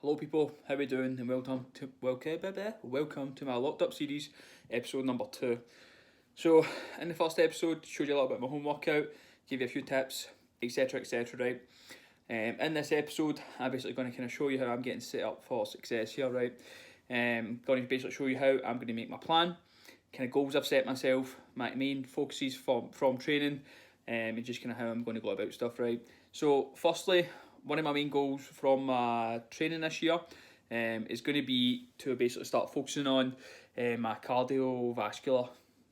Hello people, how we doing? And welcome to my Locked Up series, episode number 2. So in the first episode, showed you a little bit of my home workout, gave you a few tips, etc, right? In this episode, I'm basically going to kind of show you how I'm getting set up for success here, right? Going to basically show you how I'm going to make my plan, kind of goals I've set myself, my main focuses from training, and just kind of how I'm going to go about stuff, right? So firstly, one of my main goals from my training this year is going to be to basically start focusing on my cardiovascular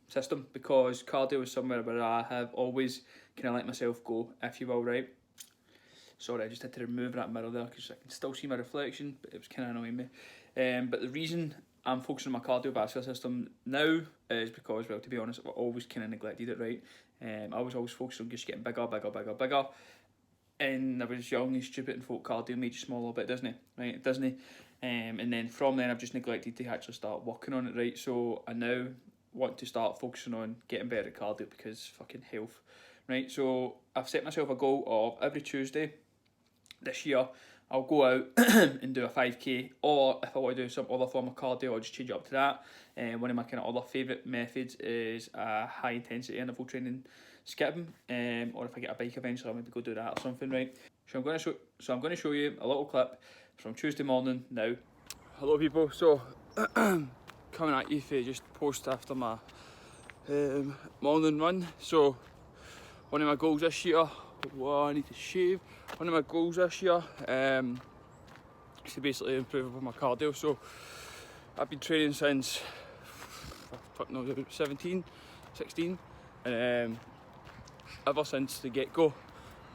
system, because cardio is somewhere where I have always kind of let myself go, if you will, right? Sorry, I just had to remove that mirror there because I can still see my reflection, but it was kind of annoying me. But the reason I'm focusing on my cardiovascular system now is because, well, to be honest, I've always kind of neglected it, right? I was always focused on just getting bigger. And I was young and stupid and thought cardio made you smaller, but it doesn't, right? It doesn't. And then from then I've just neglected to actually start working on it, right? So I now want to start focusing on getting better at cardio because fucking health, right? So I've set myself a goal of every Tuesday this year I'll go out and do a 5k, or if I want to do some other form of cardio, I'll just change it up to that. And one of my kind of other favourite methods is high intensity interval training, skipping, or if I get a bike eventually, I'll maybe go do that or something, right? So I'm going to show you a little clip from Tuesday morning now. Hello people, so coming at you for just post after my morning run. So one of my goals this year, I need to shave. One of my goals this year is to basically improve upon my cardio. So I've been training since, about 17, 16, and ever since the get-go,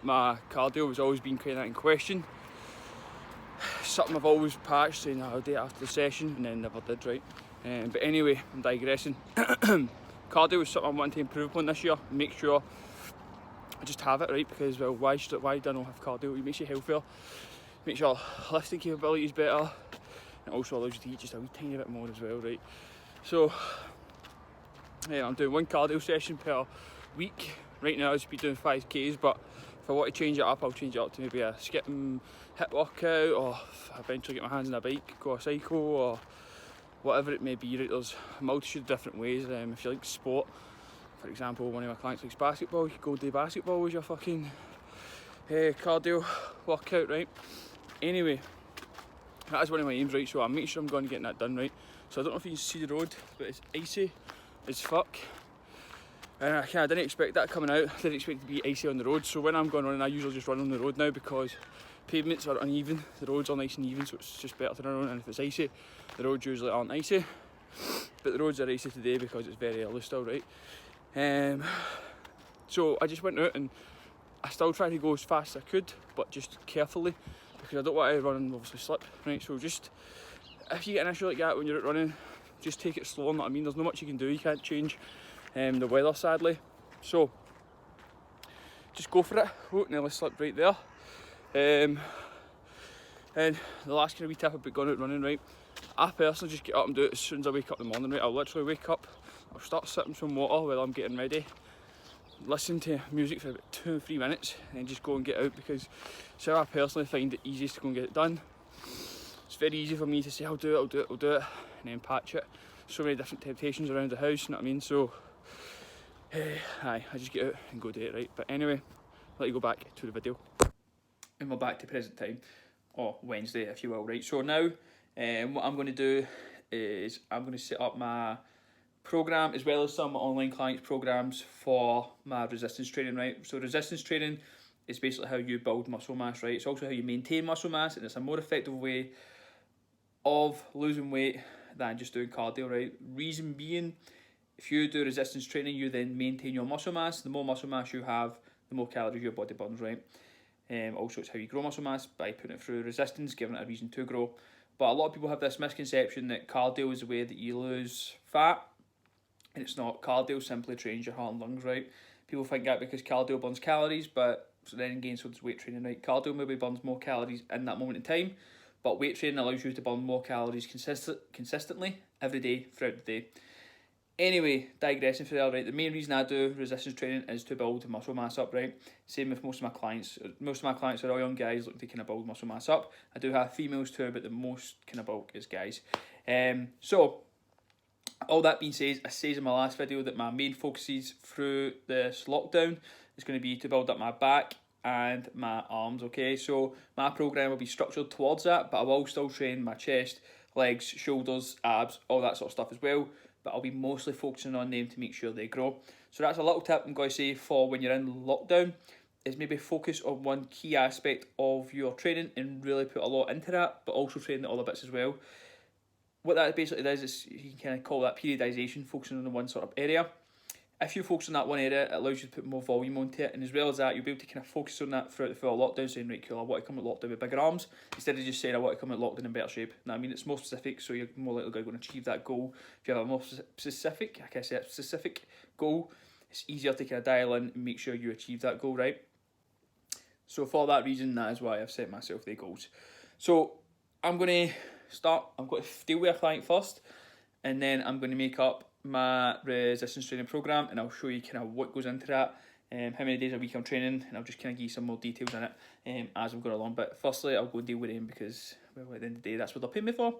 my cardio has always been kind of in question. Something I've always patched, saying I'll do it after the session, and then never did, right? But anyway, I'm digressing. Cardio is something I want to improve upon this year, make sure I just have it, right? Because, well, why do I not have cardio? It makes you healthier, makes your lifting capabilities better, and also allows you to eat just a wee tiny bit more as well, right? So yeah, I'm doing one cardio session per week. Right now I'll just be doing 5Ks, but if I want to change it up, I'll change it up to maybe a skipping hit workout, or if I eventually get my hands on a bike, go a cycle, or whatever it may be, right? There's a multitude of different ways. If you like sport, for example, one of my clients likes basketball, you go do basketball as your fucking cardio workout, right? Anyway, that is one of my aims, right? So I'm making sure I'm going to get that done, right? So I don't know if you can see the road, but it's icy as fuck. And I didn't expect that coming out. I didn't expect it to be icy on the road. So when I'm going running, I usually just run on the road now because pavements are uneven. The roads are nice and even, so it's just better to run on. And if it's icy, the roads usually aren't icy. But the roads are icy today because it's very early still, right? So I just went out and I still tried to go as fast as I could, but just carefully, because I don't want to run and obviously slip, right? So just, if you get an issue like that when you're out running, just take it slow, you know what I mean? There's not much you can do, you can't change the weather, sadly. So just go for it. Oh, nearly slipped right there. And the last kind of wee tip about going out running, right? I personally just get up and do it as soon as I wake up in the morning, right? I'll literally wake up, I'll start sipping some water while I'm getting ready, listen to music for about 2 or 3 minutes, and then just go and get out, because so I personally find it easiest to go and get it done. It's very easy for me to say I'll do it, and then patch it. So many different temptations around the house, you know what I mean? So I just get out and go do it, right? But anyway, I'll let you go back to the video. And we're back to present time, or Wednesday if you will, right? So now what I'm going to do is I'm going to set up my program as well as some online clients programs for my resistance training, right? So resistance training is basically how you build muscle mass, right? It's also how you maintain muscle mass, and it's a more effective way of losing weight than just doing cardio, right? Reason being, if you do resistance training, you then maintain your muscle mass. The more muscle mass you have, the more calories your body burns, right? Also, it's how you grow muscle mass, by putting it through resistance, giving it a reason to grow. But a lot of people have this misconception that cardio is the way that you lose fat, and it's not. Cardio simply trains your heart and lungs, right? People think that because cardio burns calories, but so then again, so does weight training, right? Cardio maybe burns more calories in that moment in time, but weight training allows you to burn more calories consistently every day throughout the day. Anyway, digressing for there, right, the main reason I do resistance training is to build muscle mass up, right? Same with most of my clients. Most of my clients are all young guys looking to kind of build muscle mass up. I do have females too, but the most kind of bulk is guys. So, all that being said, I said in my last video that my main focuses through this lockdown is going to be to build up my back and my arms, okay? So, my program will be structured towards that, but I will still train my chest, legs, shoulders, abs, all that sort of stuff as well. But I'll be mostly focusing on them to make sure they grow. So that's a little tip I'm going to say for when you're in lockdown, is maybe focus on one key aspect of your training and really put a lot into that, but also train the other bits as well. What that basically does is you can kind of call that periodization, focusing on the one sort of area. If you focus on that one area, it allows you to put more volume onto it, and as well as that, you'll be able to kind of focus on that throughout the full lockdown, saying, right, cool, I want to come at lockdown with bigger arms, instead of just saying, I want to come at lockdown in better shape. Now, I mean, it's more specific, so you're more likely going to achieve that goal. If you have a more specific goal, it's easier to kind of dial in and make sure you achieve that goal, right? So for that reason, that is why I've set myself the goals. So I'm going to deal with a client first, and then I'm going to make up my resistance training program, and I'll show you kind of what goes into that, how many days a week I'm training, and I'll just kind of give you some more details in it as I'm going along. But firstly, I'll go and deal with them because, well, at the end of the day, that's what they're paying me for.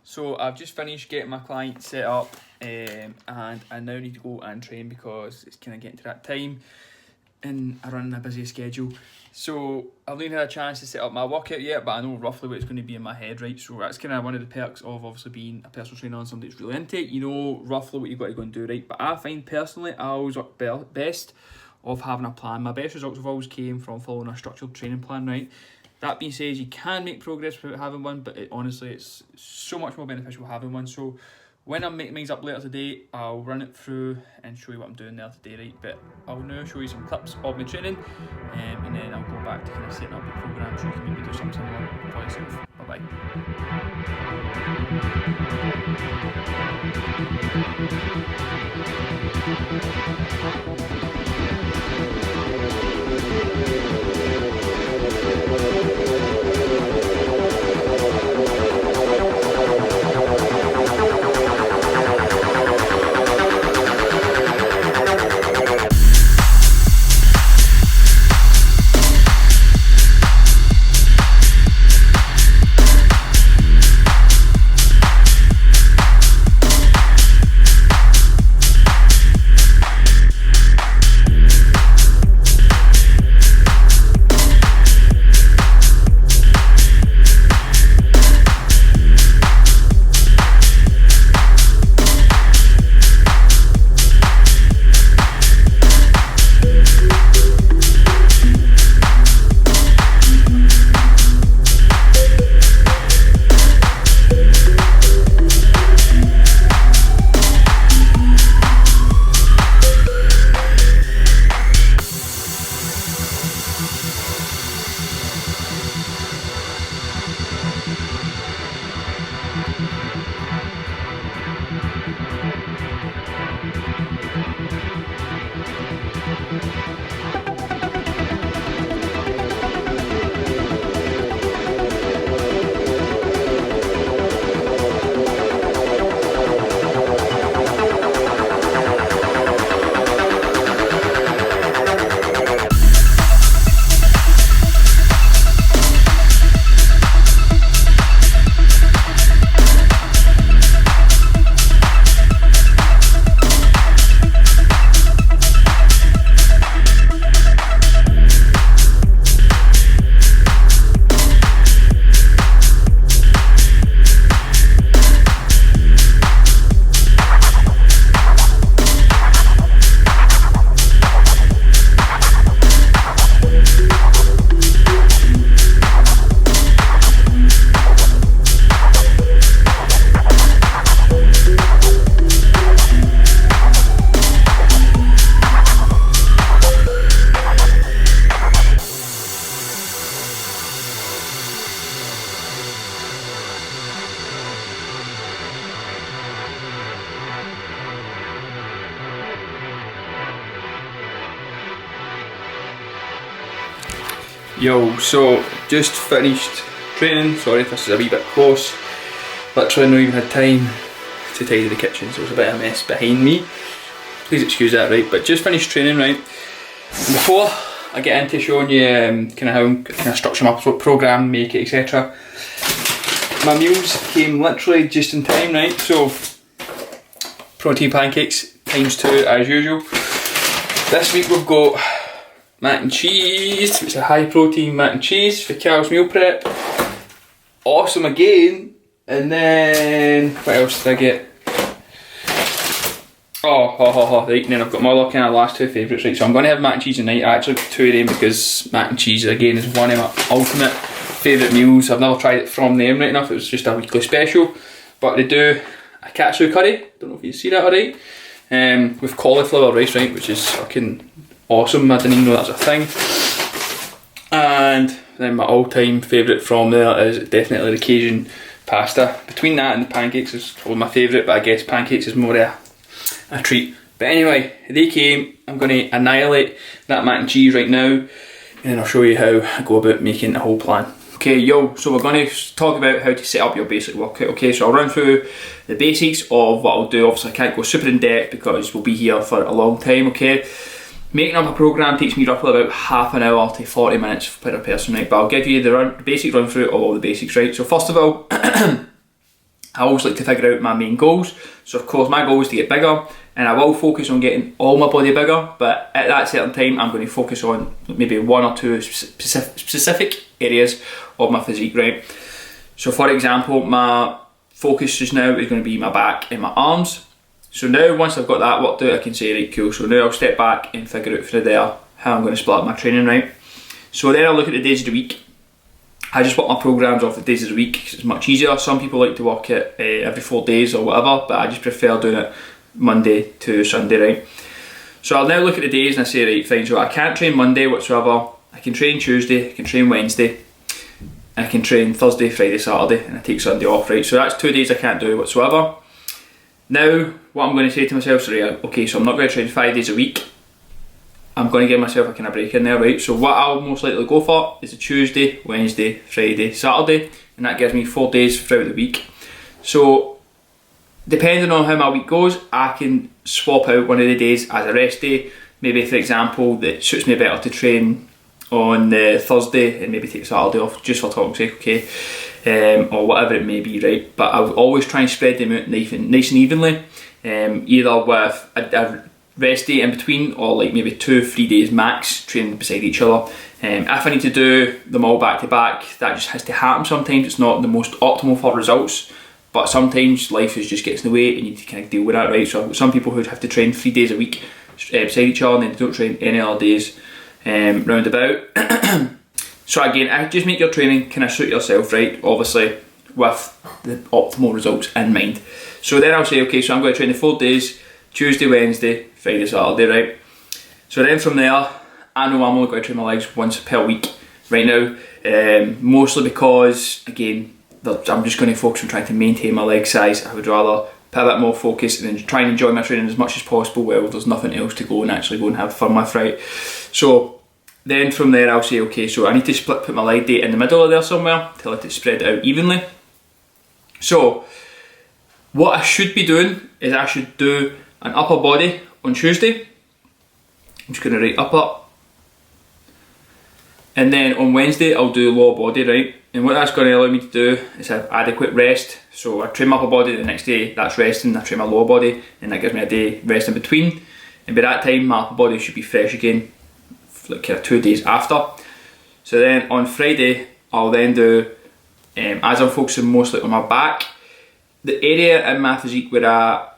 So I've just finished getting my client set up, and I now need to go and train because it's kind of getting to that time and I run a busy schedule. So I've not even had a chance to set up my workout yet, but I know roughly what it's going to be in my head, right? So that's kind of one of the perks of obviously being a personal trainer and somebody that's really into it. You know roughly what you've got to go and do, right? But I find personally, I always work best of having a plan. My best results have always came from following a structured training plan, right? That being said, you can make progress without having one, but honestly, it's so much more beneficial having one. So when I'm making mine up later today, I'll run it through and show you what I'm doing there today, right? But I'll now show you some clips of my training, and then I'll go back to kind of setting up the program so you can maybe do something similar for yourself. Bye-bye. Yo, so just finished training. Sorry if this is a wee bit close. Literally not even had time to tidy the kitchen, so there's a bit of a mess behind me. Please excuse that, right? But just finished training, right? And before I get into showing you kind of how I'm kind of structure my program, make it, etc. My meals came literally just in time, right? So protein pancakes ×2 as usual. This week we've got mac and cheese. It's a high protein mac and cheese for Cal's meal prep. Awesome again. And then what else did I get? Right, and then I've got my other kind of last two favourites, right? So I'm going to have mac and cheese tonight. I actually got two of them because mac and cheese again is one of my ultimate favourite meals. I've never tried it from them right enough. It was just a weekly special. But they do a katsu curry. Don't know if you see that alright. With cauliflower rice, right, which is fucking awesome. I didn't even know that's a thing. And then my all-time favourite from there is definitely the Cajun pasta. Between that and the pancakes is probably my favourite, but I guess pancakes is more a treat. But anyway, they came. I'm going to annihilate that mac and cheese right now, and then I'll show you how I go about making the whole plan. Okay, so we're going to talk about how to set up your basic workout. Okay, so I'll run through the basics of what I'll do. Obviously I can't go super in depth because we'll be here for a long time, okay? Making up a program takes me roughly about half an hour to 40 minutes per person, right? But I'll give you the basic run through of all the basics, right? So first of all, I always like to figure out my main goals. So of course my goal is to get bigger, and I will focus on getting all my body bigger, but at that certain time I'm going to focus on maybe one or two specific areas of my physique, right? So for example, my focus just now is going to be my back and my arms. So now once I've got that worked out, I can say, right, cool, so now I'll step back and figure out through there how I'm going to split up my training, right? So then I'll look at the days of the week. I just work my programs off the days of the week because it's much easier. Some people like to work it every 4 days or whatever, but I just prefer doing it Monday to Sunday, right? So I'll now look at the days and I say, right, fine, so I can't train Monday whatsoever. I can train Tuesday, I can train Wednesday, and I can train Thursday, Friday, Saturday, and I take Sunday off, right? So that's 2 days I can't do whatsoever. Now, what I'm going to say to myself is, right, okay, so I'm not going to train 5 days a week. I'm going to give myself a kind of break in there, right? So what I'll most likely go for is a Tuesday, Wednesday, Friday, Saturday, and that gives me 4 days throughout the week. So, depending on how my week goes, I can swap out one of the days as a rest day. Maybe, for example, that suits me better to train on the Thursday and maybe take Saturday off just for talk's sake, okay? Or whatever it may be, right? But I would always try and spread them out nice and evenly, either with a rest day in between, or like maybe 2-3 days max training beside each other. If I need to do them all back to back, that just has to happen sometimes. It's not the most optimal for results, but sometimes life just gets in the way and you need to kind of deal with that, right? So I've got some people who have to train 3 days a week beside each other and then they don't train any other days round about. So again, I just make your training kind of suit yourself, right? Obviously with the optimal results in mind. So then I'll say, okay, so I'm going to train the 4 days, Tuesday, Wednesday, Friday, Saturday, right? So then from there, I know I'm only going to train my legs once per week right now, mostly because, again, I'm just going to focus on trying to maintain my leg size. I would rather put a bit more focus and then try and enjoy my training as much as possible while there's nothing else to go and actually go and have fun with, right? So then from there I'll say, okay, so I need to put my leg day in the middle of there somewhere to let it spread out evenly. So what I should be doing is I should do an upper body on Tuesday. I'm just going to write upper. And then on Wednesday I'll do lower body, right? And what that's going to allow me to do is have adequate rest. So I train my upper body, the next day that's resting, I train my lower body, and that gives me a day rest in between. And by that time my upper body should be fresh again, like kind of 2 days after. So then on Friday I'll then do, as I'm focusing mostly on my back, the area in my physique where I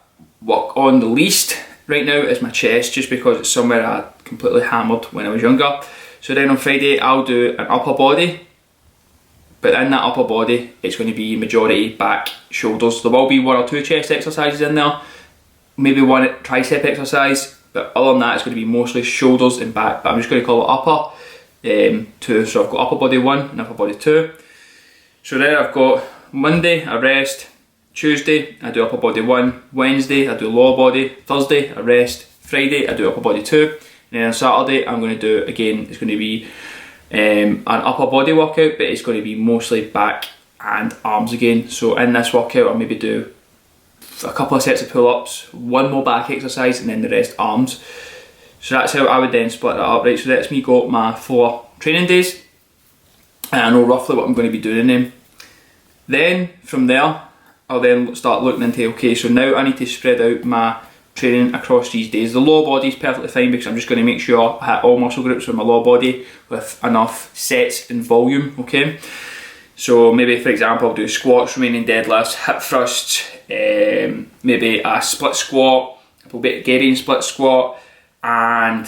work on the least right now is my chest, just because it's somewhere I completely hammered when I was younger. So then on Friday I'll do an upper body, but in that upper body it's going to be majority back, shoulders. There will be 1 or 2 chest exercises in there, maybe 1 tricep exercise, but other than that it's going to be mostly shoulders and back. But I'm just going to call it upper 2. So I've got upper body 1 and upper body 2. So then I've got Monday I rest, Tuesday I do upper body 1, Wednesday I do lower body, Thursday I rest, Friday I do upper body 2, and then on Saturday I'm going to do, again, it's going to be an upper body workout, but it's going to be mostly back and arms again. So in this workout I'll maybe do a couple of sets of pull-ups, one more back exercise, and then the rest arms. So that's how I would then split that up, right? So that's me got my 4 training days, and I know roughly what I'm going to be doing in them. Then from there, I'll then start looking into, okay, so now I need to spread out my training across these days. The lower body is perfectly fine because I'm just going to make sure I hit all muscle groups with my lower body with enough sets and volume, okay? So maybe, for example, I'll do squats, remaining deadlifts, hip thrusts, maybe a split squat, a Bulgarian split squat, and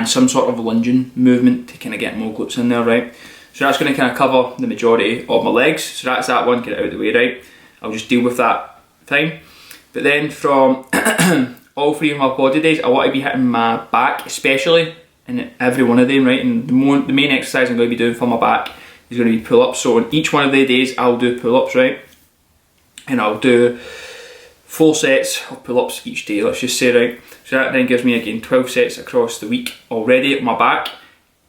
some sort of lunging movement to kind of get more glutes in there, right? So that's going to kind of cover the majority of my legs. So that's that one, get it out of the way, right? I'll just deal with that fine. But then from all 3 of my body days, I want to be hitting my back, especially in every one of them, right? And the main exercise I'm going to be doing for my back is going to be pull-ups. So on each one of the days, I'll do pull-ups, right? And I'll do 4 sets of pull-ups each day, let's just say, right? So that then gives me, again, 12 sets across the week already at my back.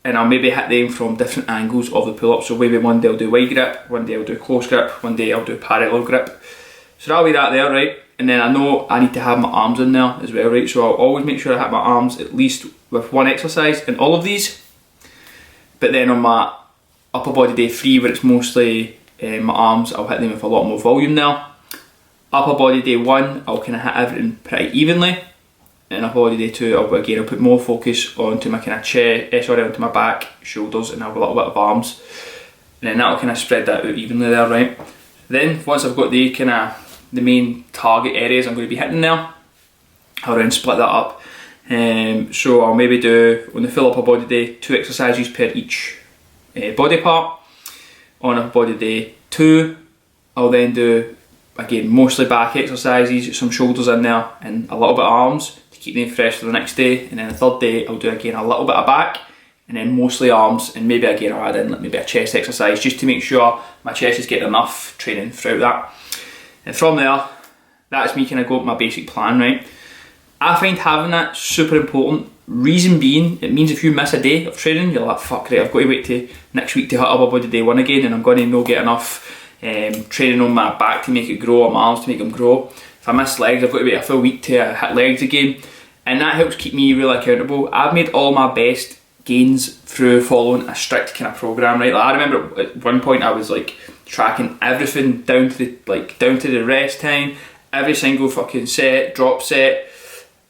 And I'll maybe hit them from different angles of the pull-up. So maybe one day I'll do wide grip, one day I'll do close grip, one day I'll do parallel grip. So that'll be that there, right? And then I know I need to have my arms in there as well, right? So I'll always make sure I hit my arms at least with one exercise in all of these. But then on my upper body day 3, where it's mostly my arms, I'll hit them with a lot more volume there. Upper body day 1, I'll kind of hit everything pretty evenly. And upper body day 2, I'll put more focus onto my kind of chest, onto my back, shoulders, and have a little bit of arms. And then that'll kind of spread that out evenly there, right? Then once I've got the main target areas I'm going to be hitting there, I'll then split that up. So I'll maybe do, on the full upper body day, 2 exercises per each body part. On upper body day 2, I'll then do, again, mostly back exercises, some shoulders in there, and a little bit of arms to keep them fresh for the next day. And then the 3rd day, I'll do again a little bit of back, and then mostly arms, and maybe again I'll add in like maybe a chest exercise just to make sure my chest is getting enough training throughout that. And from there, that's me kind of going my basic plan, right? I find having that super important. Reason being, it means if you miss a day of training, you're like, fuck, right, I've got to wait till next week to hit upper body day 1 again, and I'm going to not get enough training on my back to make it grow, or my arms to make them grow. If I miss legs, I've got to wait a full week to hit legs again, and that helps keep me really accountable. I've made all my best gains through following a strict kind of program, right? Like, I remember at one point I was like tracking everything down to the rest time, every single fucking set, drop set,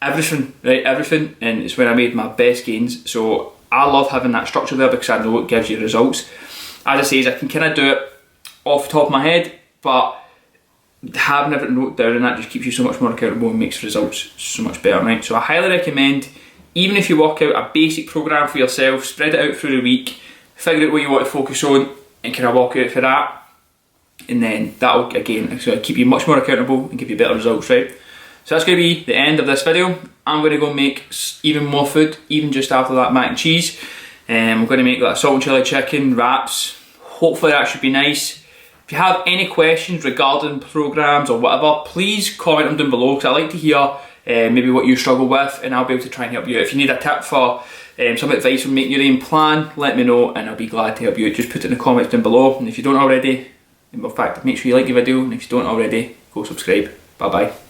everything, right? Everything, and it's when I made my best gains. So I love having that structure there because I know it gives you results. As I say, I can kind of do it off the top of my head, but having everything wrote down, and that just keeps you so much more accountable and makes results so much better, right? So I highly recommend, even if you work out a basic program for yourself, spread it out through the week, figure out what you want to focus on, and kind of walk out for that, and then that'll again keep you much more accountable and give you better results, right? So that's going to be the end of this video. I'm going to go make even more food, even just after that mac and cheese. I'm going to make like salt and chili chicken wraps. Hopefully that should be nice. If you have any questions regarding programs or whatever, please comment them down below, because I like to hear maybe what you struggle with, and I'll be able to try and help you. If you need a tip for some advice on making your own plan, let me know and I'll be glad to help you. Just put it in the comments down below, and if you don't already, in fact, make sure you like the video, and if you don't already, go subscribe. Bye bye.